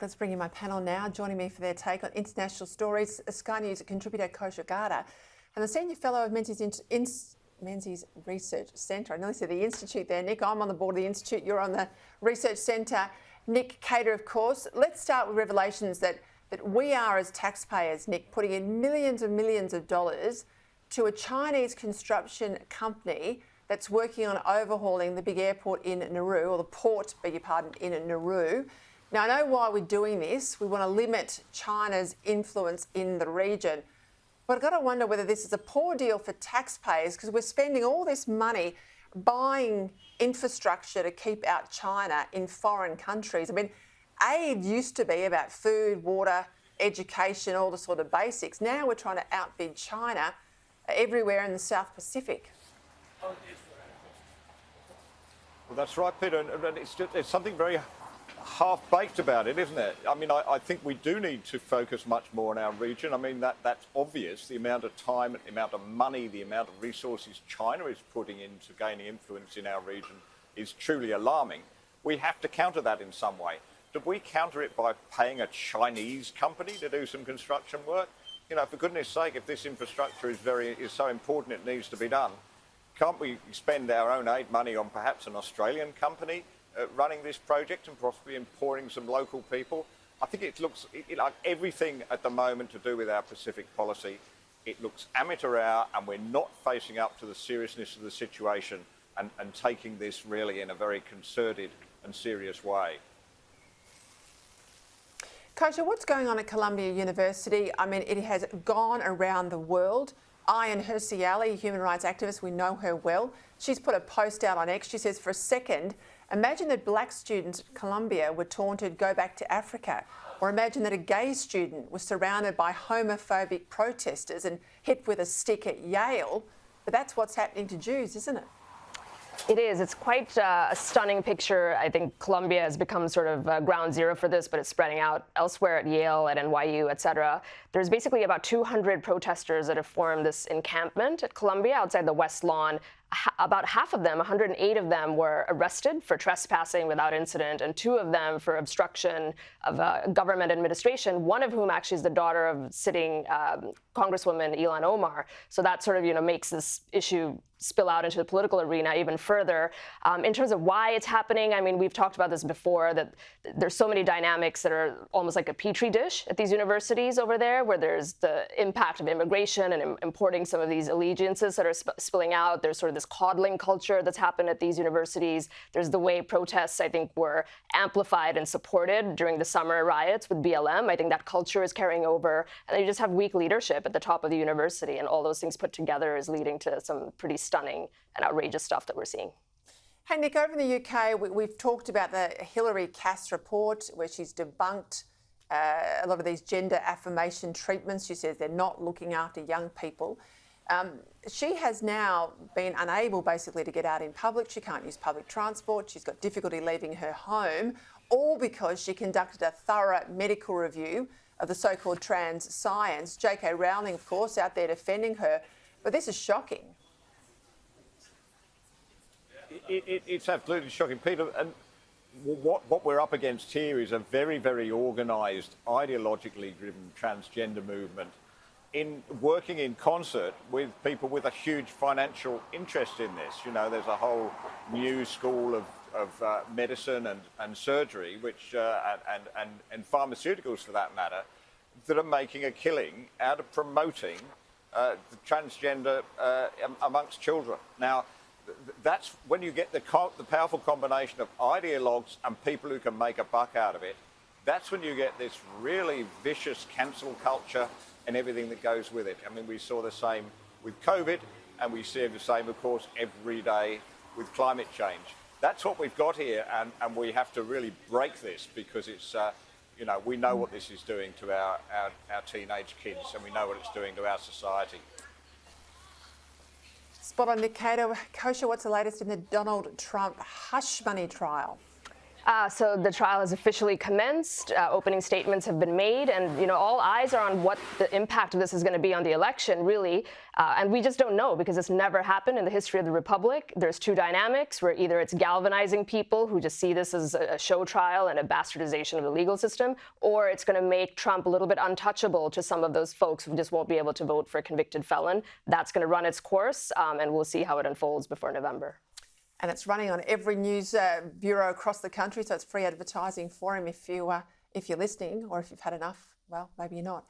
Let's bring in my panel now. Joining me for their take on international stories, Sky News contributor Kosha Gada and the Senior Fellow of Menzies Research Centre. I nearly said the Institute there, Nick. I'm on the board of the Institute. You're on the Research Centre. Nick Cater, of course. Let's start with revelations that we are, as taxpayers, Nick, putting in millions and millions of dollars to a Chinese construction company that's working on overhauling the big airport in Nauru, or the port, beg your pardon, in Nauru. Now, I know why we're doing this. We want to limit China's influence in the region. But I've got to wonder whether this is a poor deal for taxpayers, because we're spending all this money buying infrastructure to keep out China in foreign countries. I mean, aid used to be about food, water, education, all the sort of basics. Now we're trying to outbid China everywhere in the South Pacific. Well, that's right, Peter, and it's something very half-baked about it, isn't it? I mean, I think we do need to focus much more on our region. I mean, that's obvious. The amount of time, the amount of money, the amount of resources China is putting into gaining influence in our region is truly alarming. We have to counter that in some way. Do we counter it by paying a Chinese company to do some construction work? You know, for goodness sake, if this infrastructure is so important it needs to be done, can't we spend our own aid money on perhaps an Australian company running this project and possibly employing some local people? I think it looks like everything at the moment to do with our Pacific policy. It looks amateur hour, and we're not facing up to the seriousness of the situation and taking this really in a very concerted and serious way. Kosha, what's going on at Columbia University? I mean, it has gone around the world. Ayan Hirsi Ali, human rights activist, we know her well. She's put a post out on X. She says, for a second, imagine that black students at Columbia were taunted, go back to Africa. Or imagine that a gay student was surrounded by homophobic protesters and hit with a stick at Yale. But that's what's happening to Jews, isn't it? It is. It's quite a stunning picture. I think Columbia has become sort of ground zero for this, but it's spreading out elsewhere at Yale, at NYU, et cetera. There's basically about 200 protesters that have formed this encampment at Columbia outside the West Lawn. About half of them, 108 of them, were arrested for trespassing without incident, and 2 of them for obstruction of government administration, one of whom actually is the daughter of sitting Congresswoman Ilhan Omar. So that sort of, makes this issue spill out into the political arena even further. In terms of why it's happening, I mean, we've talked about this before, that there's so many dynamics that are almost like a petri dish at these universities over there, where there's the impact of immigration and importing some of these allegiances that are spilling out. There's sort of this coddling culture that's happened at these universities. There's the way protests, I think, were amplified and supported during the summer riots with BLM. I think that culture is carrying over, and you just have weak leadership at the top of the university, and all those things put together is leading to some pretty stunning and outrageous stuff that we're seeing. Hey, Nick, over in the UK, we've talked about the Hilary Cass report, where she's debunked a lot of these gender affirmation treatments. She says they're not looking after young people. She has now been unable, basically, to get out in public. She can't use public transport. She's got difficulty leaving her home, all because she conducted a thorough medical review of the so-called trans science. J.K. Rowling, of course, out there defending her. But this is shocking. It's absolutely shocking, Peter. And what we're up against here is a very, very organised, ideologically driven transgender movement in working in concert with people with a huge financial interest in this. There's a whole new school of medicine and surgery, which and pharmaceuticals for that matter, that are making a killing out of promoting the transgender amongst children. Now, that's when you get the powerful combination of ideologues and people who can make a buck out of it. That's when you get this really vicious cancel culture and everything that goes with it. I mean, we saw the same with COVID, and we see the same, of course, every day with climate change. That's what we've got here, and we have to really break this, because it's, we know what this is doing to our teenage kids, and we know what it's doing to our society. Spot on, Nick Cater. Kosha, what's the latest in the Donald Trump hush money trial? So the trial has officially commenced. Opening statements have been made, and all eyes are on what the impact of this is going to be on the election, really. And we just don't know because this never happened in the history of the Republic. There's two dynamics where either it's galvanizing people who just see this as a show trial and a bastardization of the legal system, or it's going to make Trump a little bit untouchable to some of those folks who just won't be able to vote for a convicted felon. That's going to run its course, and we'll see how it unfolds before November. And it's running on every news bureau across the country, so it's free advertising for him if you're listening, or if you've had enough, well, maybe you're not.